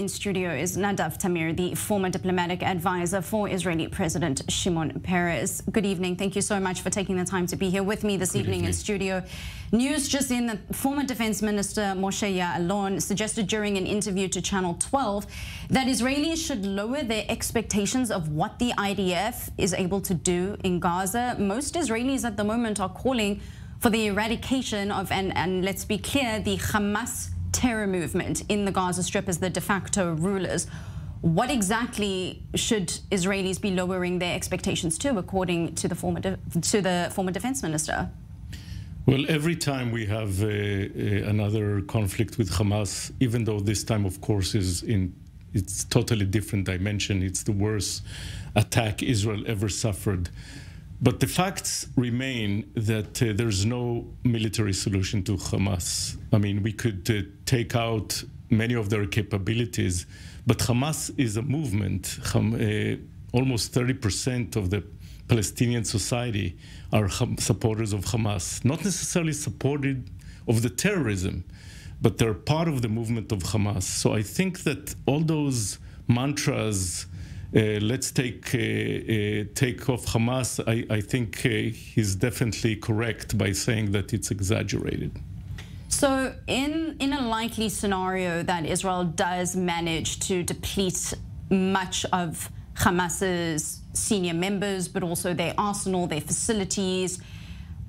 in studio is Nadav Tamir, the former diplomatic advisor for Israeli President Shimon Peres. Good evening. Thank you so much for taking the time to be here with me this evening in studio. News just in that former Defense Minister Moshe Ya'alon suggested during an interview to Channel 12 that Israelis should lower their expectations of what the IDF is able to do in Gaza. Most Israelis at the moment are calling for the eradication of, and let's be clear, the Hamas terror movement in the Gaza Strip as the de facto rulers. What exactly should Israelis be lowering their expectations to, according to the former defense minister? Well, every time we have another conflict with Hamas, even though this time, of course, it's totally different dimension. It's the worst attack Israel ever suffered. But the facts remain that there's no military solution to Hamas. I mean, we could take out many of their capabilities, but Hamas is a movement. Almost 30% of the Palestinian society are supporters of Hamas, not necessarily supported of the terrorism, but they're part of the movement of Hamas. So I think that all those mantras, let's take off Hamas, I think he's definitely correct by saying that it's exaggerated. So in a likely scenario that Israel does manage to deplete much of Hamas's senior members, but also their arsenal, their facilities,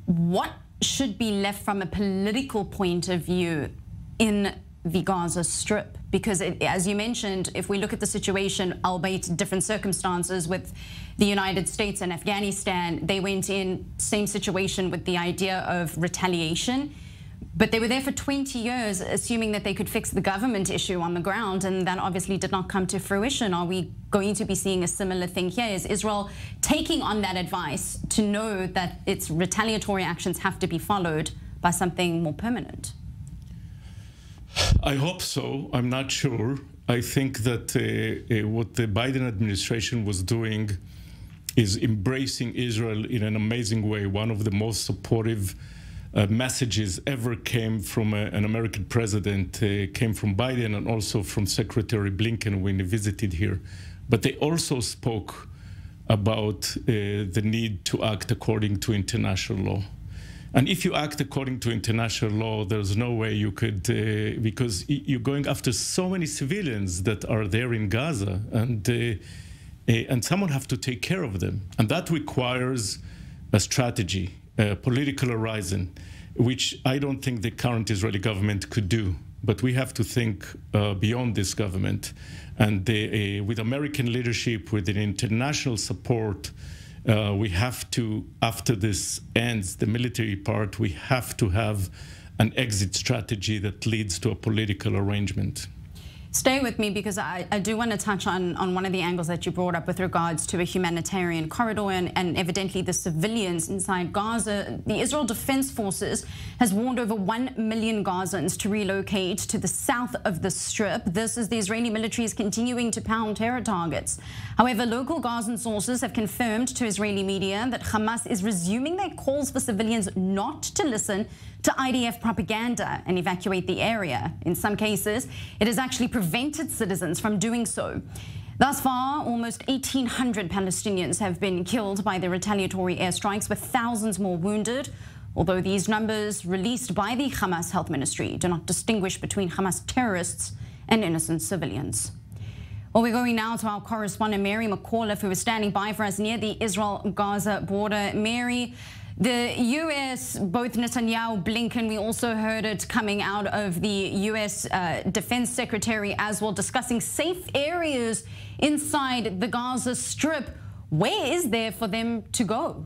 what should be left from a political point of view in the Gaza Strip? Because as you mentioned, if we look at the situation, albeit different circumstances with the United States and Afghanistan, they went in same situation with the idea of retaliation, but they were there for 20 years assuming that they could fix the government issue on the ground, and that obviously did not come to fruition. Are we going to be seeing a similar thing here? Is Israel taking on that advice to know that its retaliatory actions have to be followed by something more permanent? I hope so. I'm not sure. I think that what the Biden administration was doing is embracing Israel in an amazing way. One of the most supportive messages ever came from an American president, came from Biden and also from Secretary Blinken when he visited here. But they also spoke about the need to act according to international law. And if you act according to international law, there's no way you could, because you're going after so many civilians that are there in Gaza, and someone have to take care of them. And that requires a strategy, a political horizon, which I don't think the current Israeli government could do. But we have to think beyond this government. And with American leadership, with an international support, we have to, after this ends, the military part, we have to have an exit strategy that leads to a political arrangement. Stay with me, because I do want to touch on one of the angles that you brought up with regards to a humanitarian corridor and evidently the civilians inside Gaza. The Israel Defense Forces has warned over 1 million Gazans to relocate to the south of the Strip. This is the Israeli military is continuing to pound terror targets. However, local Gazan sources have confirmed to Israeli media that Hamas is resuming their calls for civilians not to listen to IDF propaganda and evacuate the area. In some cases, it has actually prevented citizens from doing so. Thus far, almost 1,800 Palestinians have been killed by the retaliatory airstrikes, with thousands more wounded, although these numbers released by the Hamas Health Ministry do not distinguish between Hamas terrorists and innocent civilians. Well, we're going now to our correspondent, Mary McAuliffe, who is standing by for us near the Israel-Gaza border. Mary, the U.S., both Netanyahu, Blinken, we also heard it coming out of the U.S. Defense Secretary as well, discussing safe areas inside the Gaza Strip. Where is there for them to go?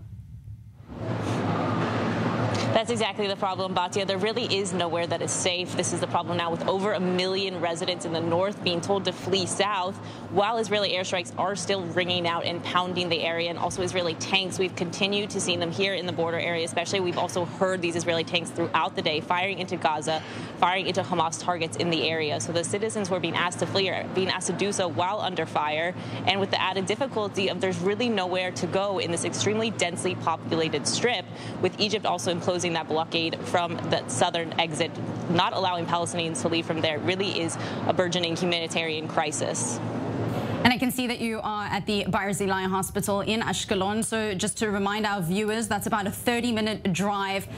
That's exactly the problem, Batya. There really is nowhere that is safe. This is the problem now with over 1 million residents in the north being told to flee south, while Israeli airstrikes are still ringing out and pounding the area, and also Israeli tanks. We've continued to see them here in the border area, especially. We've also heard these Israeli tanks throughout the day firing into Gaza, firing into Hamas targets in the area. So the citizens who are being asked to flee are being asked to do so while under fire, and with the added difficulty of there's really nowhere to go in this extremely densely populated strip, with Egypt also imposing closing that blockade from the southern exit, not allowing Palestinians to leave from there. It really is a burgeoning humanitarian crisis. And I can see that you are at the Barzilai Hospital in Ashkelon. So just to remind our viewers, that's about a 30-minute drive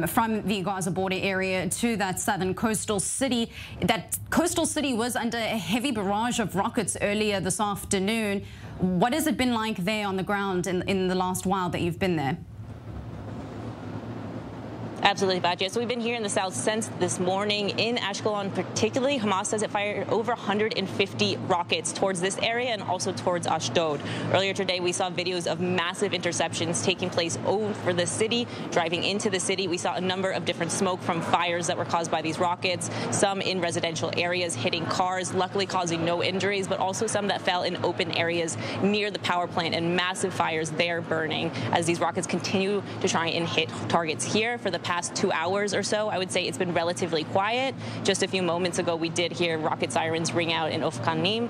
from the Gaza border area to that southern coastal city. That coastal city was under a heavy barrage of rockets earlier this afternoon. What has it been like there on the ground in the last while that you've been there? Absolutely, Batya. So we've been here in the south since this morning. In Ashkelon particularly, Hamas says it fired over 150 rockets towards this area and also towards Ashdod. Earlier today, we saw videos of massive interceptions taking place over the city. Driving into the city, we saw a number of different smoke from fires that were caused by these rockets, some in residential areas hitting cars, luckily causing no injuries, but also some that fell in open areas near the power plant, and massive fires there burning as these rockets continue to try and hit targets here. For the past 2 hours or so, I would say it's been relatively quiet. Just a few moments ago, we did hear rocket sirens ring out in Ofkanim,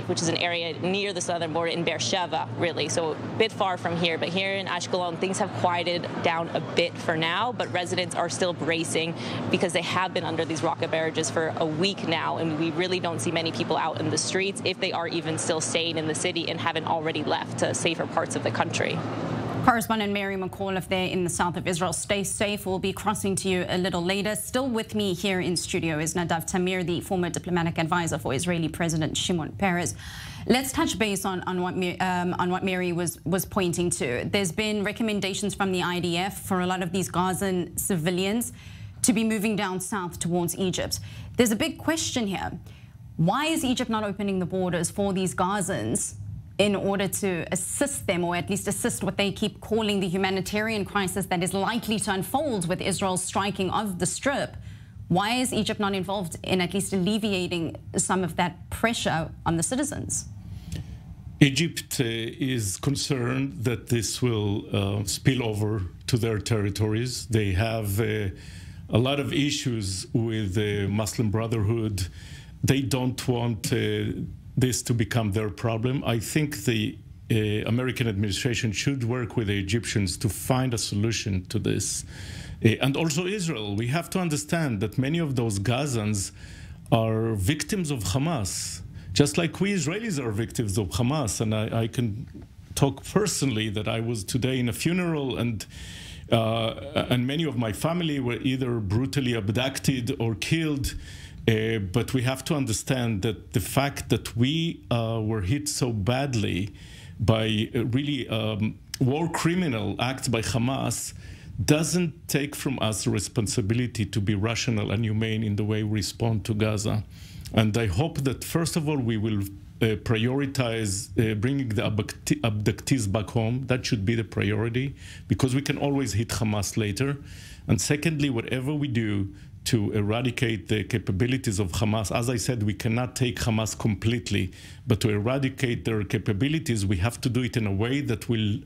which is an area near the southern border in Beersheba, really, so a bit far from here. But here in Ashkelon, things have quieted down a bit for now, but residents are still bracing because they have been under these rocket barrages for a week now, and we really don't see many people out in the streets, if they are even still staying in the city and haven't already left to safer parts of the country. Correspondent Mary McCall there in the south of Israel. Stay safe. We'll be crossing to you a little later. Still with me here in studio is Nadav Tamir, the former diplomatic advisor for Israeli President Shimon Peres. Let's touch base on what Mary was pointing to. There's been recommendations from the IDF for a lot of these Gazan civilians to be moving down south towards Egypt. There's a big question here. Why is Egypt not opening the borders for these Gazans in order to assist them, or at least assist what they keep calling the humanitarian crisis that is likely to unfold with Israel's striking of the Strip? Why is Egypt not involved in at least alleviating some of that pressure on the citizens? Egypt is concerned that this will spill over to their territories. They have a lot of issues with the Muslim Brotherhood. They don't want this to become their problem. I think the American administration should work with the Egyptians to find a solution to this. And also Israel. We have to understand that many of those Gazans are victims of Hamas, just like we Israelis are victims of Hamas. And I can talk personally that I was today in a funeral, and many of my family were either brutally abducted or killed. But we have to understand that the fact that we were hit so badly by really war criminal acts by Hamas doesn't take from us the responsibility to be rational and humane in the way we respond to Gaza. And I hope that, first of all, we will prioritize bringing the abductees back home. That should be the priority, because we can always hit Hamas later. And secondly, whatever we do to eradicate the capabilities of Hamas. As I said, we cannot take Hamas completely, but to eradicate their capabilities, we have to do it in a way that will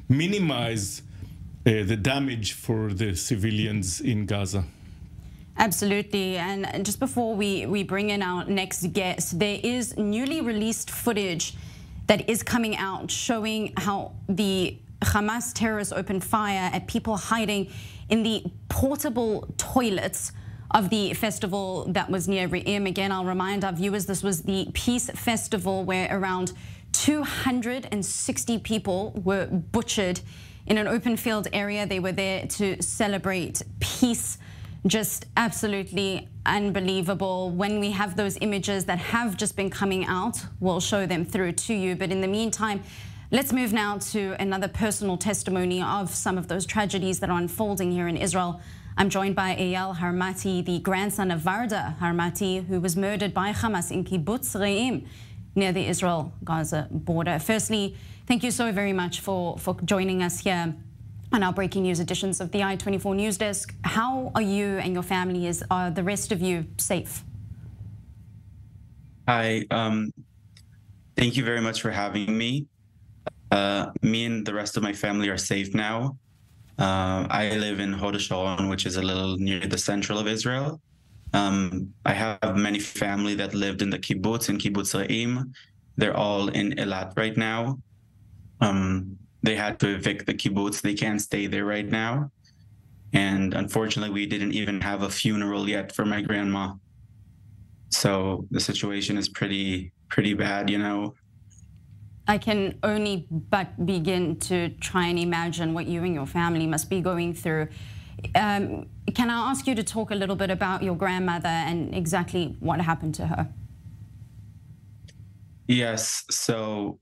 minimize the damage for the civilians in Gaza. Absolutely. And just before we bring in our next guest, there is newly released footage that is coming out showing how the Hamas terrorists opened fire at people hiding in the portable toilets of the festival that was near Re'im. Again, I'll remind our viewers, this was the Peace Festival where around 260 people were butchered in an open field area. They were there to celebrate peace. Just absolutely unbelievable. When we have those images that have just been coming out, we'll show them through to you. But in the meantime, let's move now to another personal testimony of some of those tragedies that are unfolding here in Israel. I'm joined by Eyal Harmati, the grandson of Varda Harmati, who was murdered by Hamas in Kibbutz Re'im near the Israel-Gaza border. Firstly, thank you so very much for joining us here on our breaking news editions of the I-24 News Desk. How are you and your family? Are the rest of you safe? Hi, thank you very much for having me. Me and the rest of my family are safe now. I live in Hod HaSharon, which is a little near the central of Israel. I have many family that lived in the kibbutz, in Kibbutz Re'im. They're all in Eilat right now. They had to evict the kibbutz. They can't stay there right now. And unfortunately, we didn't even have a funeral yet for my grandma. So the situation is pretty bad, you know. I can only but begin to try and imagine what you and your family must be going through. Can I ask you to talk a little bit about your grandmother and exactly what happened to her? Yes, so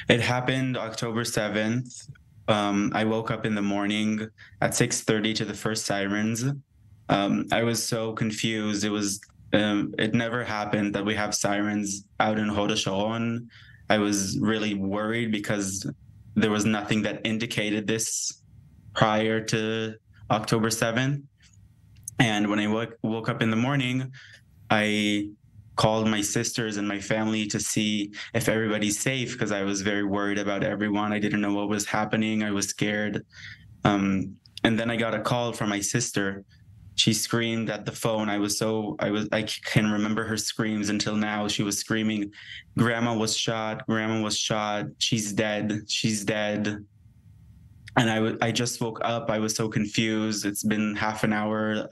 it happened October 7th. I woke up in the morning at 6:30 to the first sirens. I was so confused. It never happened that we have sirens out in Hod HaSharon. I was really worried because there was nothing that indicated this prior to October 7th. And when I woke up in the morning, I called my sisters and my family to see if everybody's safe, because I was very worried about everyone. I didn't know what was happening. I was scared. And then I got a call from my sister. She screamed at the phone. I can remember her screams until now. She was screaming, "Grandma was shot. Grandma was shot. She's dead. She's dead." And I just woke up. I was so confused. It's been half an hour.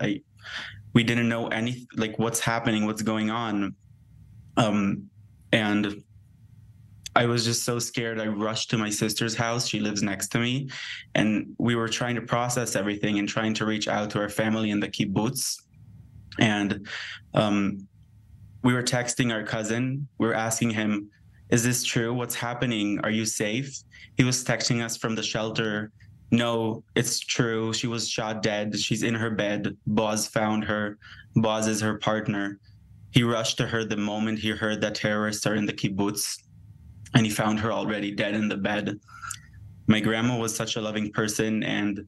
We didn't know like what's happening, what's going on. And I was just so scared. I rushed to my sister's house. She lives next to me. And we were trying to process everything and trying to reach out to our family in the kibbutz. And we were texting our cousin. We were asking him, "Is this true? What's happening? Are you safe?" He was texting us from the shelter. "No, it's true. She was shot dead. She's in her bed. Boz found her. Boz is her partner." He rushed to her the moment he heard that terrorists are in the kibbutz, and he found her already dead in the bed. My grandma was such a loving person, and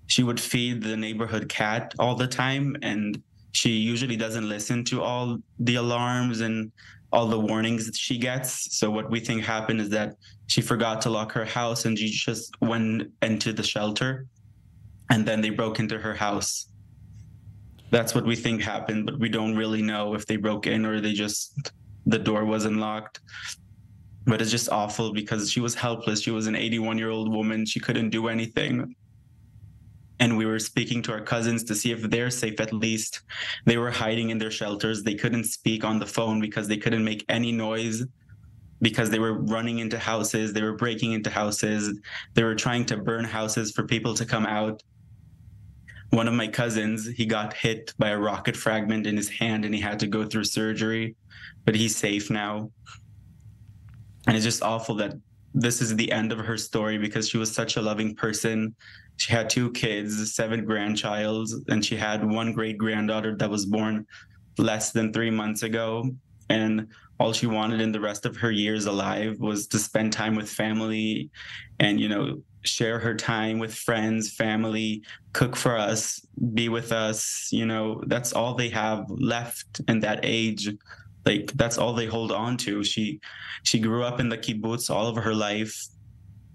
she would feed the neighborhood cat all the time, and she usually doesn't listen to all the alarms and all the warnings that she gets. So what we think happened is that she forgot to lock her house, and she just went into the shelter, and then they broke into her house. That's what we think happened, but we don't really know if they broke in or the door wasn't locked. But it's just awful because she was helpless. She was an 81-year-old woman. She couldn't do anything. And we were speaking to our cousins to see if they're safe at least. They were hiding in their shelters. They couldn't speak on the phone because they couldn't make any noise, because they were running into houses. They were breaking into houses. They were trying to burn houses for people to come out. One of my cousins, he got hit by a rocket fragment in his hand and he had to go through surgery, but he's safe now. And it's just awful that this is the end of her story, because she was such a loving person. She had 2 kids, 7 grandchilds, and she had 1 great-granddaughter that was born less than 3 months ago. And all she wanted in the rest of her years alive was to spend time with family and, you know, share her time with friends, family, cook for us, be with us. You know, that's all they have left in that age. Like, that's all they hold on to. She grew up in the kibbutz all of her life.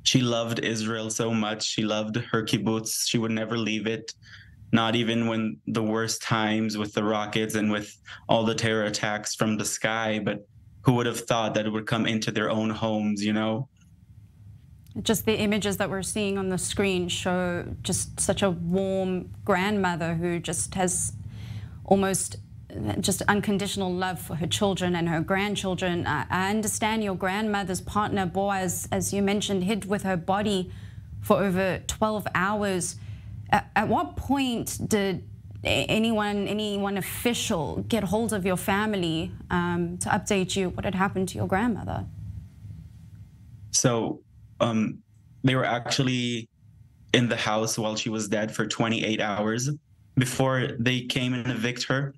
She loved Israel so much. She loved her kibbutz. She would never leave it, not even when the worst times with the rockets and with all the terror attacks from the sky. But who would have thought that it would come into their own homes, you know? Just the images that we're seeing on the screen show just such a warm grandmother who just has almost just unconditional love for her children and her grandchildren. I understand your grandmother's partner, Boaz, as you mentioned, hid with her body for over 12 hours. At what point did anyone official get hold of your family to update you what had happened to your grandmother? So they were actually in the house while she was dead for 28 hours before they came and evict her,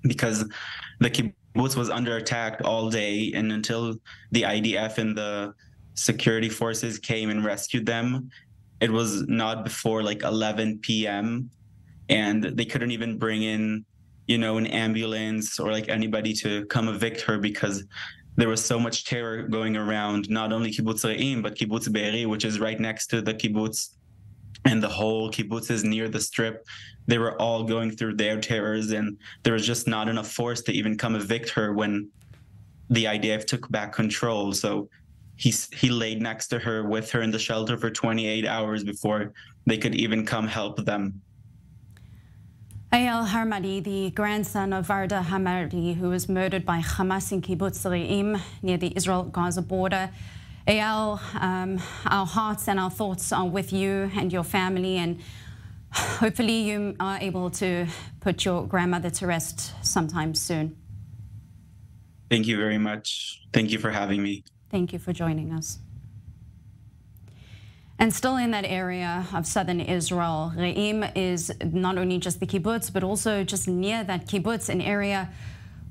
because the kibbutz was under attack all day, and until the IDF and the security forces came and rescued them, it was not before like 11 p.m. and they couldn't even bring in, you know, an ambulance or like anybody to come evict her, because there was so much terror going around, not only kibbutz Re'im, but kibbutz Be'eri, which is right next to the kibbutz, and the whole kibbutz is near the strip. They were all going through their terrors, and there was just not enough force to even come evict her when the IDF took back control. So he laid next to her with her in the shelter for 28 hours before they could even come help them. Eyal Harmadi, the grandson of Varda Harmadi, who was murdered by Hamas in Kibbutz Re'im near the Israel-Gaza border. Eyal, our hearts and our thoughts are with you and your family, and hopefully you are able to put your grandmother to rest sometime soon. Thank you very much. Thank you for having me. Thank you for joining us. And still in that area of southern Israel, Re'im is not only just the kibbutz, but also just near that kibbutz, an area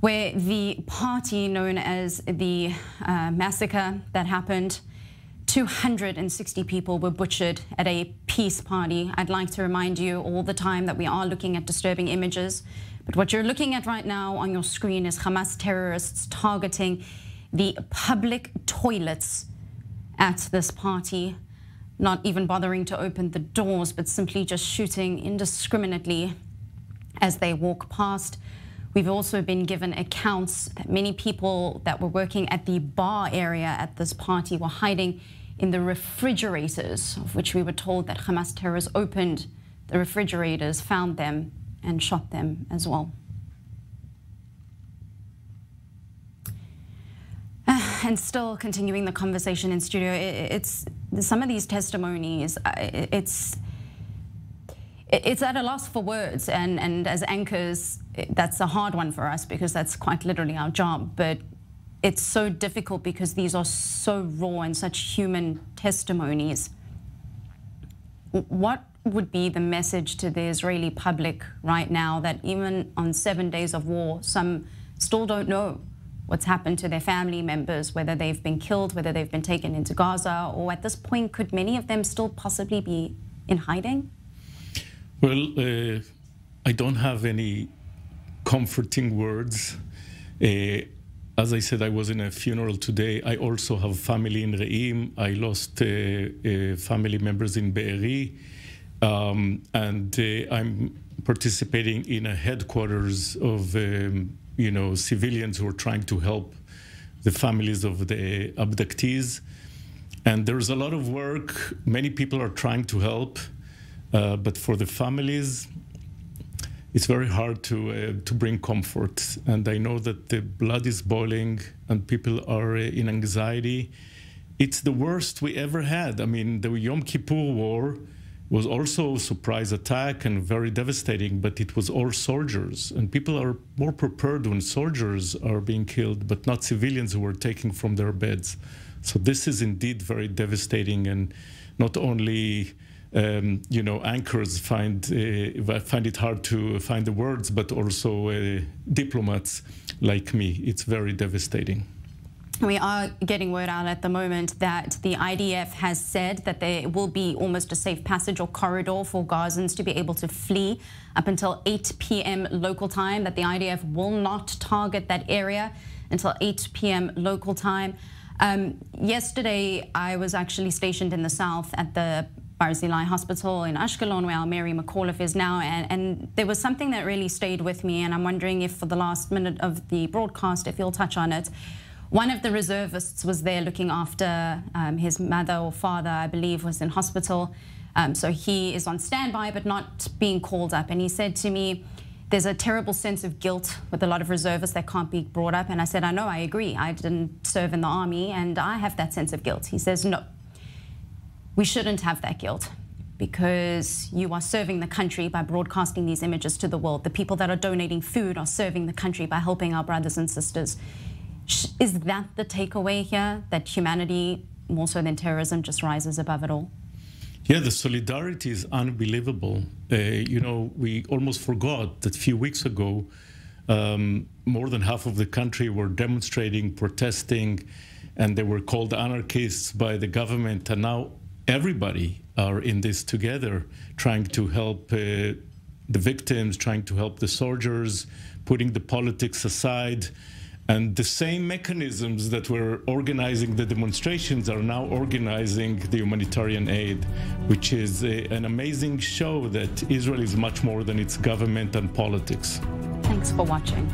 where the party known as the massacre that happened, 260 people were butchered at a peace party. I'd like to remind you all the time that we are looking at disturbing images. But what you're looking at right now on your screen is Hamas terrorists targeting the public toilets at this party, not even bothering to open the doors, but simply just shooting indiscriminately as they walk past. We've also been given accounts that many people that were working at the bar area at this party were hiding in the refrigerators, of which we were told that Hamas terrorists opened the refrigerators, found them, and shot them as well. And still continuing the conversation in studio, it's some of these testimonies, it's at a loss for words, and as anchors, that's a hard one for us because that's quite literally our job, but it's so difficult because these are so raw and such human testimonies. What would be the message to the Israeli public right now that even on 7 days of war, some still don't know what's happened to their family members, whether they've been killed, whether they've been taken into Gaza, or at this point, could many of them still possibly be in hiding? Well, I don't have any comforting words. As I said, I was in a funeral today. I also have family in Re'im. I lost family members in Be'eri. And I'm participating in a headquarters of civilians who are trying to help the families of the abductees. And there's a lot of work. Many people are trying to help, but for the families, it's very hard to bring comfort. And I know that the blood is boiling and people are in anxiety. It's the worst we ever had. I mean, the Yom Kippur War was also a surprise attack and very devastating, but it was all soldiers. And people are more prepared when soldiers are being killed, but not civilians who were taken from their beds. So this is indeed very devastating, and not only anchors find it hard to find the words, but also diplomats like me. It's very devastating. We are getting word out at the moment that the IDF has said that there will be almost a safe passage or corridor for Gazans to be able to flee up until 8 p.m. local time, that the IDF will not target that area until 8 p.m. local time. Yesterday, I was actually stationed in the south at the Barzilai Hospital in Ashkelon, where our Mary McAuliffe is now, and there was something that really stayed with me, and I'm wondering if for the last minute of the broadcast, if you'll touch on it. One of the reservists was there looking after his mother or father, I believe, was in hospital. So he is on standby, but not being called up. And he said to me, there's a terrible sense of guilt with a lot of reservists that can't be brought up. And I said, I know, I agree. I didn't serve in the army, and I have that sense of guilt. He says, no, we shouldn't have that guilt, because you are serving the country by broadcasting these images to the world. The people that are donating food are serving the country by helping our brothers and sisters. Is that the takeaway here, that humanity, more so than terrorism, just rises above it all? Yeah, the solidarity is unbelievable. We almost forgot that a few weeks ago, more than half of the country were demonstrating, protesting, and they were called anarchists by the government. And now everybody are in this together, trying to help the victims, trying to help the soldiers, putting the politics aside. And the same mechanisms that were organizing the demonstrations are now organizing the humanitarian aid, which is an amazing show that Israel is much more than its government and politics. Thanks for watching.